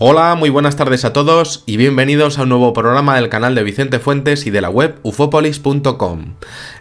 Hola, muy buenas tardes a todos y bienvenidos a un nuevo programa del canal de Vicente Fuentes y de la web ufopolis.com.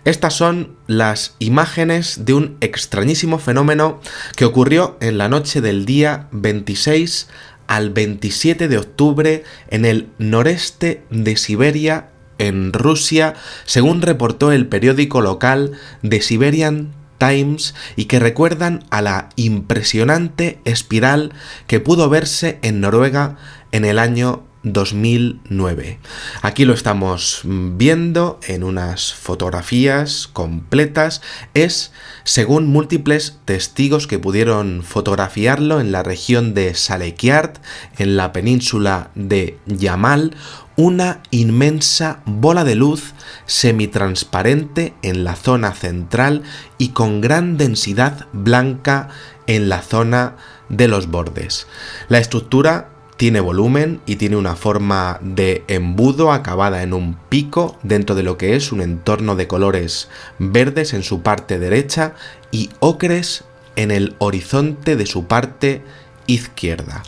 Estas son las imágenes de un extrañísimo fenómeno que ocurrió en la noche del día 26 al 27 de octubre en el noreste de Siberia, en Rusia, según reportó el periódico local The Siberian Times, y que recuerdan a la impresionante espiral que pudo verse en Noruega en el año 2009. Aquí lo estamos viendo en unas fotografías completas. Es, según múltiples testigos que pudieron fotografiarlo en la región de Salekyard, en la península de Yamal, una inmensa bola de luz semitransparente en la zona central y con gran densidad blanca en la zona de los bordes. La estructura tiene volumen y tiene una forma de embudo acabada en un pico dentro de lo que es un entorno de colores verdes en su parte derecha y ocres en el horizonte de su parte izquierda.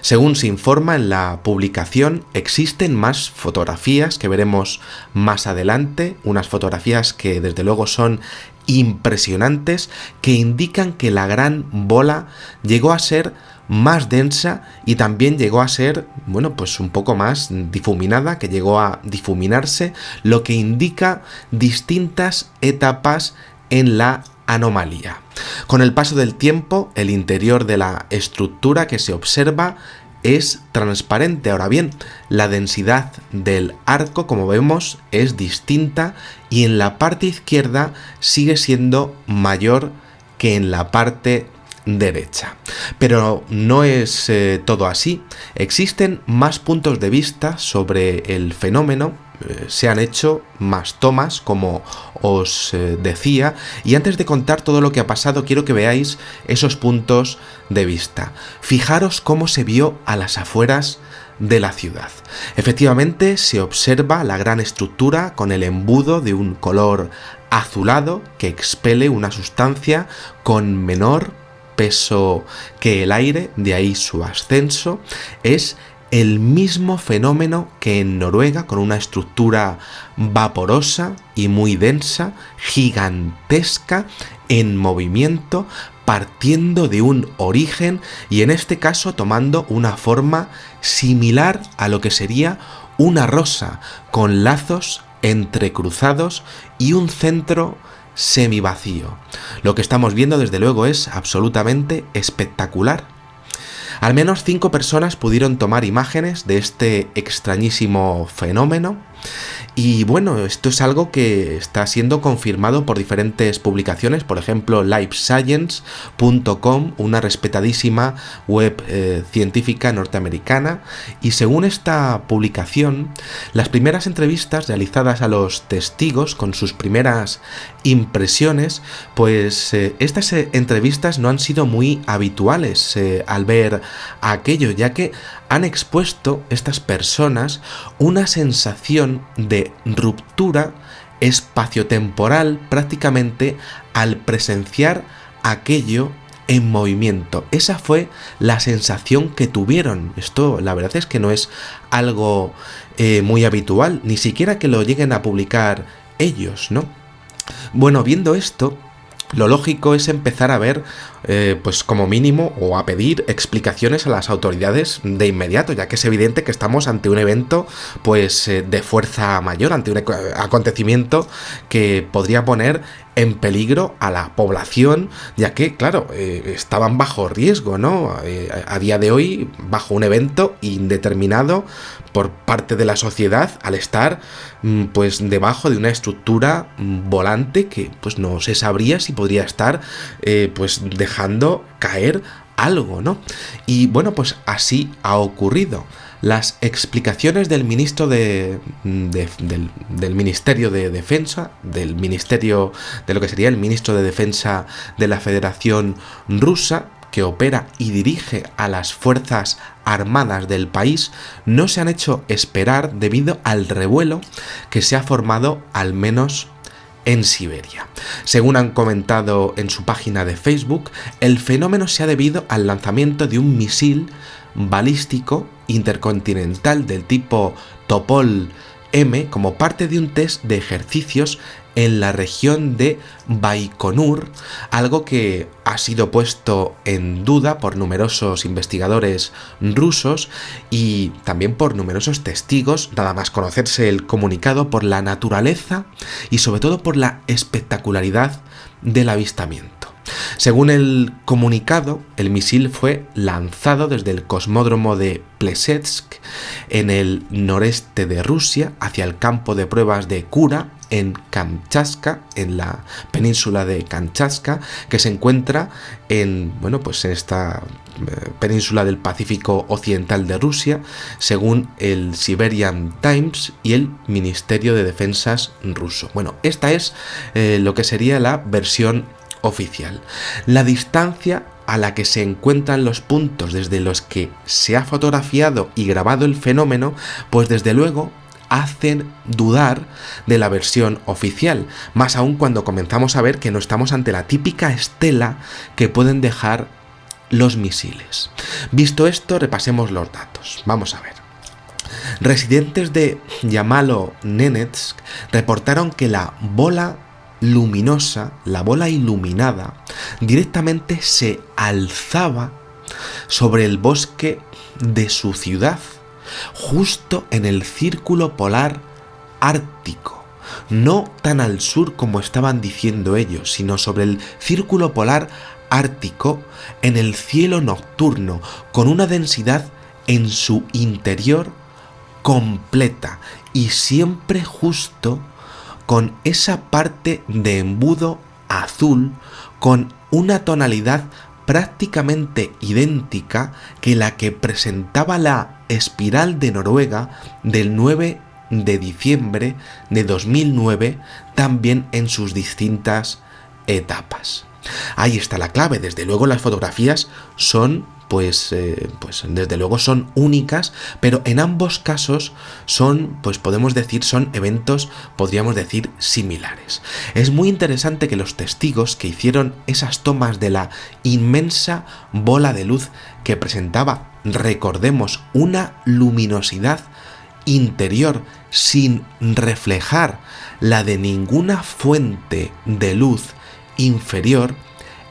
Según se informa en la publicación, existen más fotografías que veremos más adelante, unas fotografías que desde luego son impresionantes, que indican que la gran bola llegó a ser más densa y también llegó a ser, pues un poco más difuminada, que llegó a difuminarse, lo que indica distintas etapas en la anomalía. Con el paso del tiempo, el interior de la estructura que se observa es transparente. Ahora bien, la densidad del arco, como vemos, es distinta y en la parte izquierda sigue siendo mayor que en la parte derecha. Pero no es todo así. Existen más puntos de vista sobre el fenómeno. Se han hecho más tomas, como os decía, y antes de contar todo lo que ha pasado, quiero que veáis esos puntos de vista. Fijaros cómo se vio a las afueras de la ciudad. Efectivamente, se observa la gran estructura con el embudo de un color azulado que expele una sustancia con menor peso que el aire, de ahí su ascenso. Es el mismo fenómeno que en Noruega, con una estructura vaporosa y muy densa, gigantesca, en movimiento, partiendo de un origen y en este caso tomando una forma similar a lo que sería una rosa, con lazos entrecruzados y un centro semivacío. Lo que estamos viendo desde luego es absolutamente espectacular. Al menos 5 personas pudieron tomar imágenes de este extrañísimo fenómeno y esto es algo que está siendo confirmado por diferentes publicaciones, por ejemplo LifeScience.com, una respetadísima web científica norteamericana, y según esta publicación, las primeras entrevistas realizadas a los testigos con sus primeras impresiones, estas entrevistas no han sido muy habituales al ver aquello, ya que han expuesto estas personas una sensación de ruptura espaciotemporal prácticamente al presenciar aquello en movimiento. Esa fue la sensación que tuvieron. Esto la verdad es que no es algo muy habitual, ni siquiera que lo lleguen a publicar ellos, ¿no? Viendo esto, lo lógico es empezar a ver, como mínimo, o a pedir explicaciones a las autoridades de inmediato, ya que es evidente que estamos ante un evento, de fuerza mayor, ante un acontecimiento que podría poner en peligro a la población, ya que, claro, estaban bajo riesgo, ¿no? A día de hoy, bajo un evento indeterminado por parte de la sociedad, al estar, debajo de una estructura volante que, no se sabría si podría estar, dejando caer algo, ¿no? Y así ha ocurrido. Las explicaciones del ministro del Ministerio de Defensa, del Ministerio de lo que sería el Ministro de Defensa de la Federación Rusa, que opera y dirige a las fuerzas armadas del país, no se han hecho esperar debido al revuelo que se ha formado al menos en Siberia. Según han comentado en su página de Facebook, el fenómeno se ha debido al lanzamiento de un misil balístico intercontinental del tipo Topol-M como parte de un test de ejercicios en la región de Baikonur, algo que ha sido puesto en duda por numerosos investigadores rusos y también por numerosos testigos, nada más conocerse el comunicado, por la naturaleza y sobre todo por la espectacularidad del avistamiento. Según el comunicado, el misil fue lanzado desde el cosmódromo de Plesetsk, en el noreste de Rusia, hacia el campo de pruebas de Kura, en Kamchatka, en la península de Kamchatka, que se encuentra en esta península del Pacífico Occidental de Rusia, según el Siberian Times y el Ministerio de Defensas ruso. Bueno, esta es lo que sería la versión oficial. La distancia a la que se encuentran los puntos desde los que se ha fotografiado y grabado el fenómeno, pues desde luego hacen dudar de la versión oficial, más aún cuando comenzamos a ver que no estamos ante la típica estela que pueden dejar los misiles. Visto esto, repasemos los datos. Vamos a ver. Residentes de Yamalo-Nenetsk reportaron que la bola luminosa, la bola iluminada, directamente se alzaba sobre el bosque de su ciudad, justo en el círculo polar ártico, no tan al sur como estaban diciendo ellos, sino sobre el círculo polar ártico, en el cielo nocturno, con una densidad en su interior completa y siempre justo con esa parte de embudo azul con una tonalidad prácticamente idéntica que la que presentaba la espiral de Noruega del 9 de diciembre de 2009, también en sus distintas etapas. Ahí está la clave. Desde luego las fotografías son desde luego son únicas, pero en ambos casos son eventos, podríamos decir, similares. Es muy interesante que los testigos que hicieron esas tomas de la inmensa bola de luz que presentaba, recordemos, una luminosidad interior sin reflejar la de ninguna fuente de luz inferior,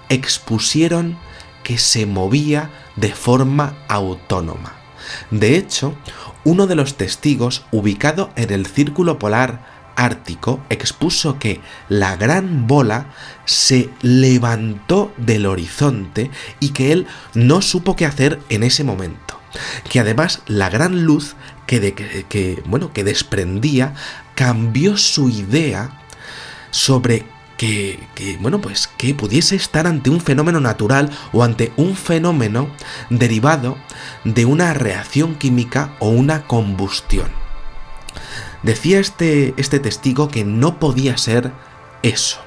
expusieron que se movía de forma autónoma. De hecho, uno de los testigos, ubicado en el círculo polar ártico, expuso que la gran bola se levantó del horizonte y que él no supo qué hacer en ese momento. Que además la gran luz que desprendía cambió su idea sobre que pudiese estar ante un fenómeno natural o ante un fenómeno derivado de una reacción química o una combustión. Decía este testigo que no podía ser eso.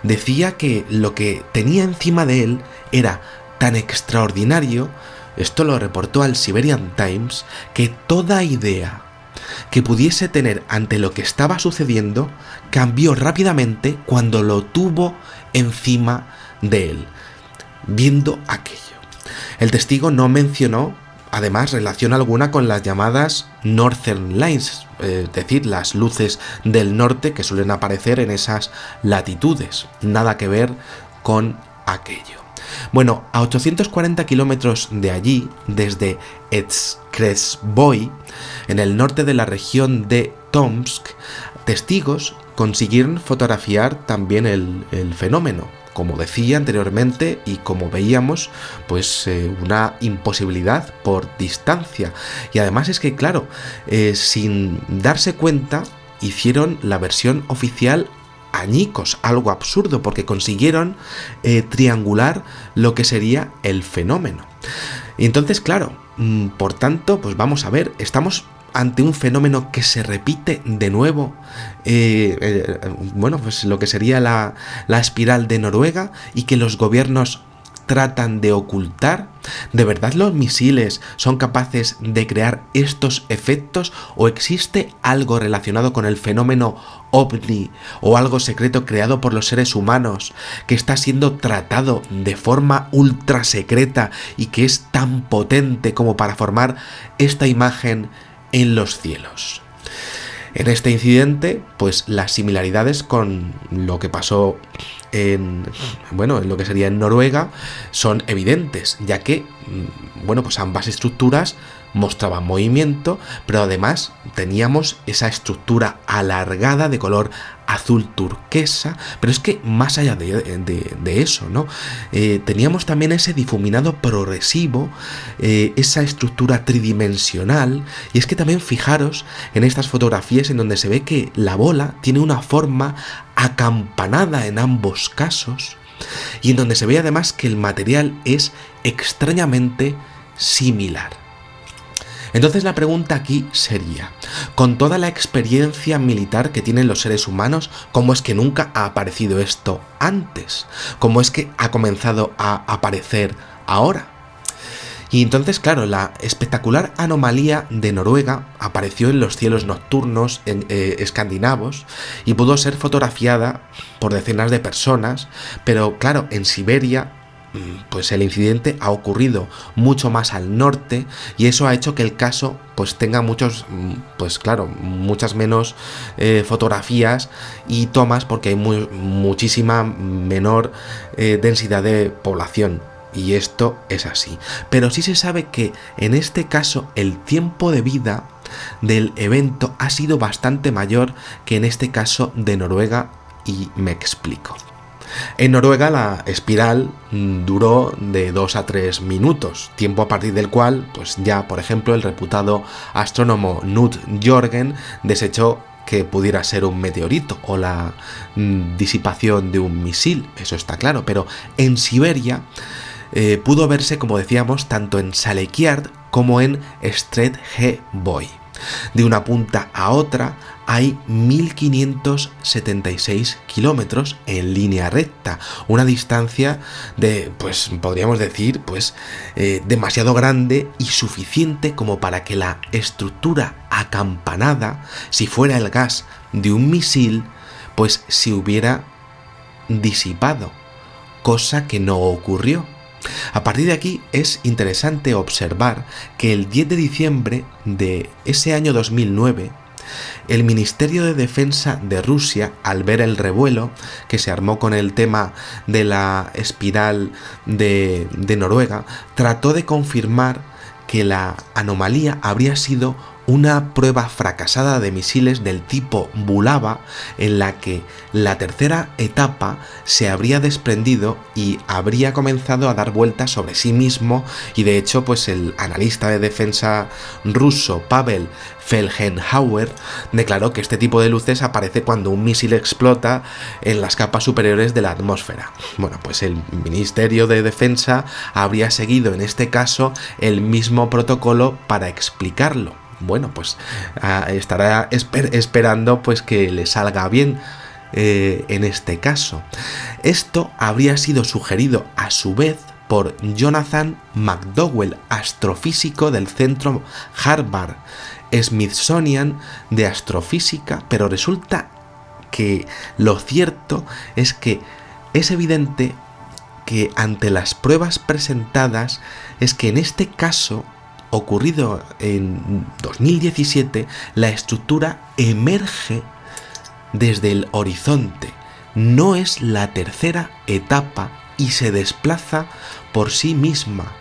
Decía que lo que tenía encima de él era tan extraordinario, esto lo reportó al Siberian Times, que toda idea que pudiese tener ante lo que estaba sucediendo cambió rápidamente cuando lo tuvo encima de él, viendo aquello. El testigo no mencionó, además, relación alguna con las llamadas Northern Lights, es decir, las luces del norte que suelen aparecer en esas latitudes. Nada que ver con aquello. Bueno, a 840 kilómetros de allí, desde Etskresboy, en el norte de la región de Tomsk, testigos consiguieron fotografiar también el fenómeno. Como decía anteriormente y como veíamos, una imposibilidad por distancia. Y además es que, claro, sin darse cuenta, hicieron la versión oficial añicos, algo absurdo, porque consiguieron triangular lo que sería el fenómeno. Y entonces, claro, por tanto, vamos a ver, estamos ante un fenómeno que se repite de nuevo, lo que sería la espiral de Noruega, y que los gobiernos tratan de ocultar? ¿De verdad los misiles son capaces de crear estos efectos o existe algo relacionado con el fenómeno OVNI o algo secreto creado por los seres humanos que está siendo tratado de forma ultra secreta y que es tan potente como para formar esta imagen en los cielos? En este incidente, pues las similaridades con lo que pasó en lo que sería en Noruega son evidentes, ya que pues ambas estructuras mostraban movimiento, pero además teníamos esa estructura alargada de color azul turquesa, pero es que más allá de eso, ¿no? Teníamos también ese difuminado progresivo, esa estructura tridimensional, y es que también fijaros en estas fotografías en donde se ve que la bola tiene una forma acampanada en ambos casos, y en donde se ve además que el material es extrañamente similar. Entonces la pregunta aquí sería, con toda la experiencia militar que tienen los seres humanos, ¿cómo es que nunca ha aparecido esto antes? ¿Cómo es que ha comenzado a aparecer ahora? Y entonces, claro, la espectacular anomalía de Noruega apareció en los cielos nocturnos escandinavos y pudo ser fotografiada por decenas de personas, pero claro, en Siberia pues el incidente ha ocurrido mucho más al norte y eso ha hecho que el caso pues tenga muchas menos fotografías y tomas porque hay muchísima menor densidad de población. Y esto es así. Pero sí se sabe que en este caso el tiempo de vida del evento ha sido bastante mayor que en este caso de Noruega, y me explico. En Noruega la espiral duró de 2 a 3 minutos, tiempo a partir del cual pues ya, por ejemplo, el reputado astrónomo Knut Jorgen desechó que pudiera ser un meteorito o la disipación de un misil, eso está claro, pero en Siberia pudo verse, como decíamos, tanto en Salekiard como en Strethe-Boy. De una punta a otra hay 1576 kilómetros en línea recta, una distancia de, pues podríamos decir, demasiado grande y suficiente como para que la estructura acampanada, si fuera el gas de un misil, pues se hubiera disipado, cosa que no ocurrió. A partir de aquí es interesante observar que el 10 de diciembre de ese año 2009, el Ministerio de Defensa de Rusia, al ver el revuelo que se armó con el tema de la espiral de Noruega, trató de confirmar que la anomalía habría sido una prueba fracasada de misiles del tipo Bulava, en la que la tercera etapa se habría desprendido y habría comenzado a dar vueltas sobre sí mismo, y de hecho pues el analista de defensa ruso Pavel Felgenhauer declaró que este tipo de luces aparece cuando un misil explota en las capas superiores de la atmósfera. Bueno, pues el Ministerio de Defensa habría seguido en este caso el mismo protocolo para explicarlo. Bueno, pues estará esperando pues que le salga bien en este caso. Esto habría sido sugerido a su vez por Jonathan McDowell, astrofísico del Centro Harvard Smithsonian de Astrofísica, pero resulta que lo cierto es que es evidente que ante las pruebas presentadas es que en este caso ocurrido en 2017, la estructura emerge desde el horizonte, no es la tercera etapa y se desplaza por sí misma,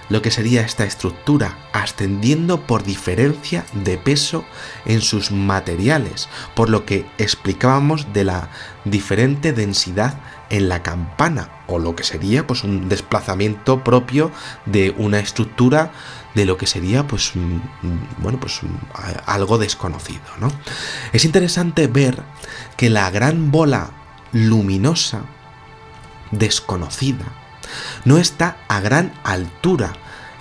lo que sería esta estructura, ascendiendo por diferencia de peso en sus materiales, por lo que explicábamos de la diferente densidad en la campana, o lo que sería pues un desplazamiento propio de una estructura de lo que sería algo desconocido, ¿no? Es interesante ver que la gran bola luminosa desconocida no está a gran altura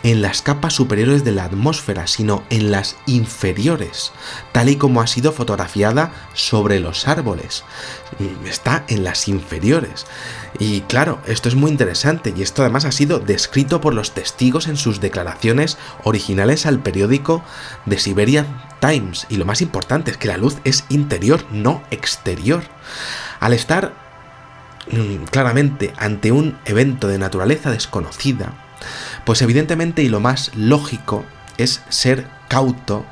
en las capas superiores de la atmósfera, sino en las inferiores, tal y como ha sido fotografiada sobre los árboles. Está en las inferiores. Y claro, esto es muy interesante, y esto además ha sido descrito por los testigos en sus declaraciones originales al periódico The Siberian Times. Y lo más importante es que la luz es interior, no exterior. Al estar claramente ante un evento de naturaleza desconocida, pues evidentemente y lo más lógico es ser cauto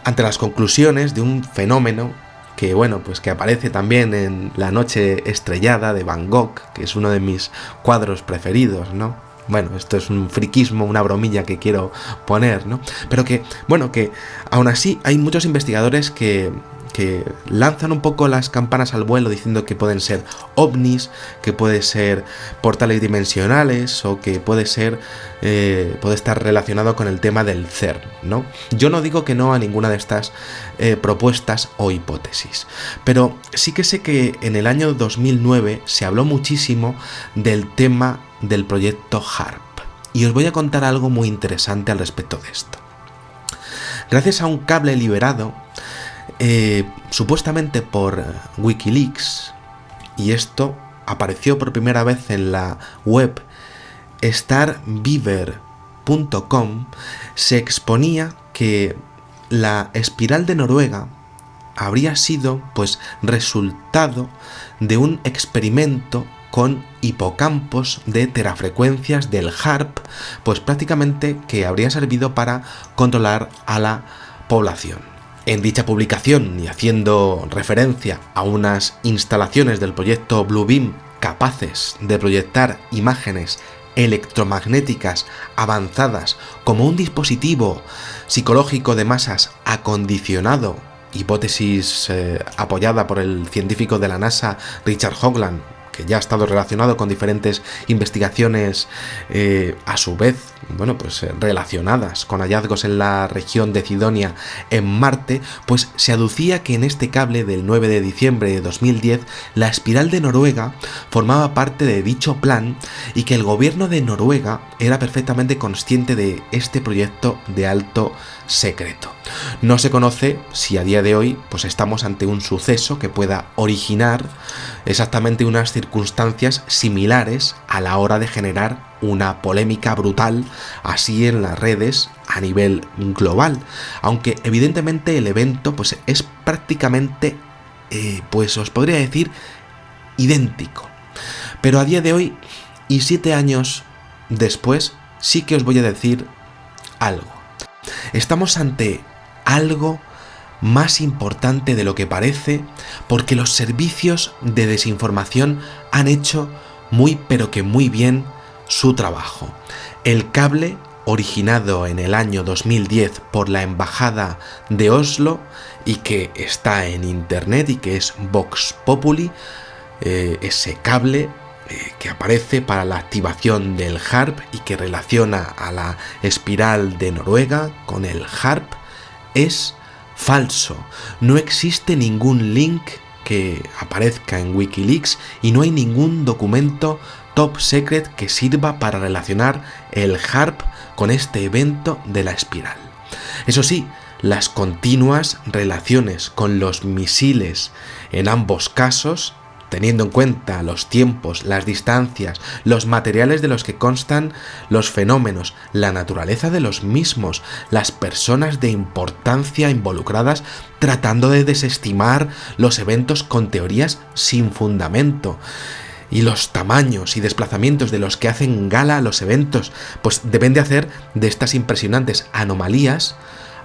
ante las conclusiones de un fenómeno que, bueno, pues que aparece también en La noche estrellada de Van Gogh, que es uno de mis cuadros preferidos, ¿no? Bueno, esto es un friquismo, una bromilla que quiero poner, ¿no? Pero que, bueno, que aún así hay muchos investigadores que lanzan un poco las campanas al vuelo diciendo que pueden ser ovnis, que puede ser portales dimensionales o que puede estar relacionado con el tema del CERN, ¿no? Yo no digo que no a ninguna de estas propuestas o hipótesis, pero sí que sé que en el año 2009 se habló muchísimo del tema del proyecto HARP, y os voy a contar algo muy interesante al respecto de esto. Gracias a un cable liberado supuestamente por Wikileaks, y esto apareció por primera vez en la web starbeaver.com, se exponía que la espiral de Noruega habría sido pues resultado de un experimento con hipocampos de terafrecuencias del HARP, pues prácticamente que habría servido para controlar a la población. En dicha publicación, y haciendo referencia a unas instalaciones del proyecto Bluebeam capaces de proyectar imágenes electromagnéticas avanzadas como un dispositivo psicológico de masas acondicionado, hipótesis apoyada por el científico de la NASA Richard Hoagland, que ya ha estado relacionado con diferentes investigaciones a su vez, bueno, pues relacionadas con hallazgos en la región de Cidonia en Marte, pues se aducía que en este cable del 9 de diciembre de 2010 la espiral de Noruega formaba parte de dicho plan y que el gobierno de Noruega era perfectamente consciente de este proyecto de alto secreto. No se conoce si a día de hoy pues estamos ante un suceso que pueda originar exactamente unas circunstancias similares a la hora de generar una polémica brutal así en las redes a nivel global, aunque evidentemente el evento pues es prácticamente pues os podría decir idéntico. Pero a día de hoy y 7 años después sí que os voy a decir algo. Estamos ante algo más importante de lo que parece, porque los servicios de desinformación han hecho muy pero que muy bien su trabajo. El cable, originado en el año 2010 por la Embajada de Oslo y que está en internet y que es Vox Populi, ese cable que aparece para la activación del HARP y que relaciona a la espiral de Noruega con el HARP, es falso. No existe ningún link que aparezca en Wikileaks y no hay ningún documento top secret que sirva para relacionar el HARP con este evento de la espiral. Eso sí, las continuas relaciones con los misiles en ambos casos, teniendo en cuenta los tiempos, las distancias, los materiales de los que constan los fenómenos, la naturaleza de los mismos, las personas de importancia involucradas tratando de desestimar los eventos con teorías sin fundamento, y los tamaños y desplazamientos de los que hacen gala los eventos, pues deben de hacer de estas impresionantes anomalías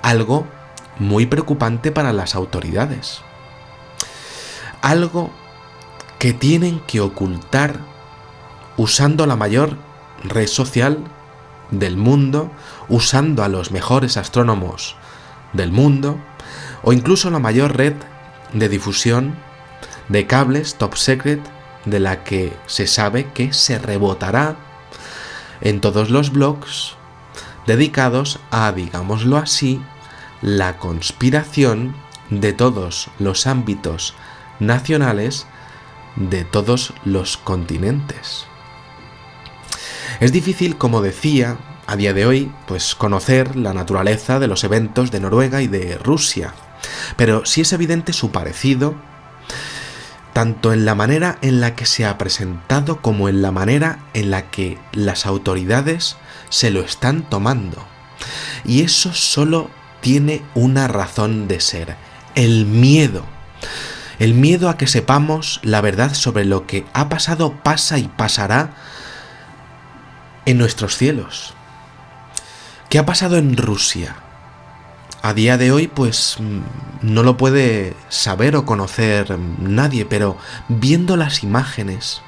algo muy preocupante para las autoridades. Algo que tienen que ocultar usando la mayor red social del mundo, usando a los mejores astrónomos del mundo, o incluso la mayor red de difusión de cables top secret de la que se sabe que se rebotará en todos los blogs dedicados a, digámoslo así, la conspiración de todos los ámbitos nacionales de todos los continentes. Es difícil, como decía, a día de hoy, pues conocer la naturaleza de los eventos de Noruega y de Rusia. Pero sí es evidente su parecido, tanto en la manera en la que se ha presentado como en la manera en la que las autoridades se lo están tomando. Y eso solo tiene una razón de ser: el miedo. El miedo a que sepamos la verdad sobre lo que ha pasado, pasa y pasará en nuestros cielos. ¿Qué ha pasado en Rusia? A día de hoy, pues no lo puede saber o conocer nadie, pero viendo las imágenes,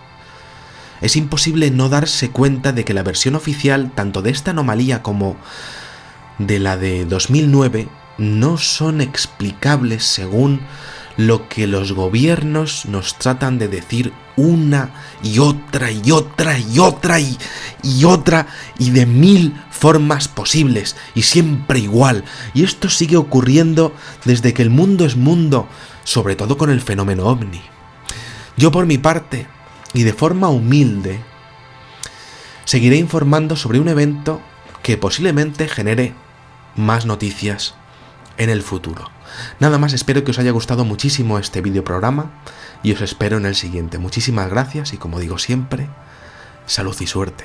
es imposible no darse cuenta de que la versión oficial, tanto de esta anomalía como de la de 2009, no son explicables según lo que los gobiernos nos tratan de decir una y otra y otra y otra y otra y de 1000 formas posibles y siempre igual. Y esto sigue ocurriendo desde que el mundo es mundo, sobre todo con el fenómeno ovni. Yo por mi parte, y de forma humilde, seguiré informando sobre un evento que posiblemente genere más noticias en el futuro. Nada más, espero que os haya gustado muchísimo este videoprograma y os espero en el siguiente. Muchísimas gracias y, como digo siempre, salud y suerte.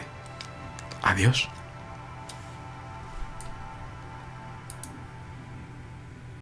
Adiós.